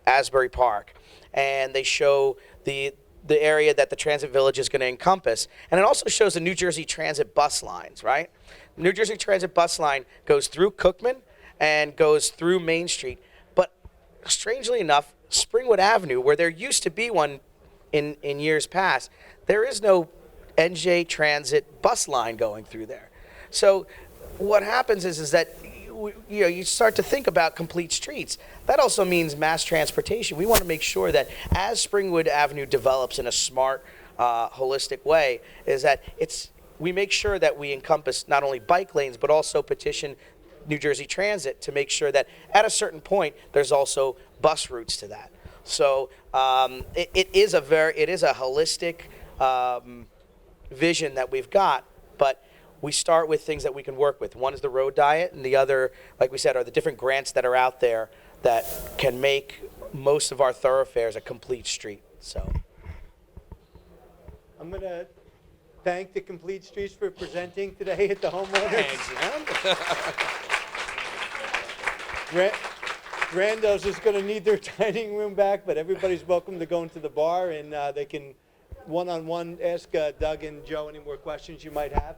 A: Asbury Park, and they show the area that the Transit Village is going to encompass, and it also shows the New Jersey Transit bus lines, right? The New Jersey Transit bus line goes through Cookman and goes through Main Street, but strangely enough, Springwood Avenue, where there used to be one in years past, there is no NJ Transit bus line going through there. So what happens is that you start to think about complete streets. That also means mass transportation. We want to make sure that as Springwood Avenue develops in a smart, holistic way, is that we make sure that we encompass not only bike lanes, but also petition New Jersey Transit to make sure that at a certain point, there's also bus routes to that. So it is a holistic vision that we've got, but we start with things that we can work with. One is the road diet, and the other, like we said, are the different grants that are out there that can make most of our thoroughfares a complete street. So
K: I'm going to thank the Complete Streets for presenting today at the Homeowner. Randos is going to need their dining room back, but everybody's welcome to go into the bar, and they can one-on-one ask Doug and Joe any more questions you might have.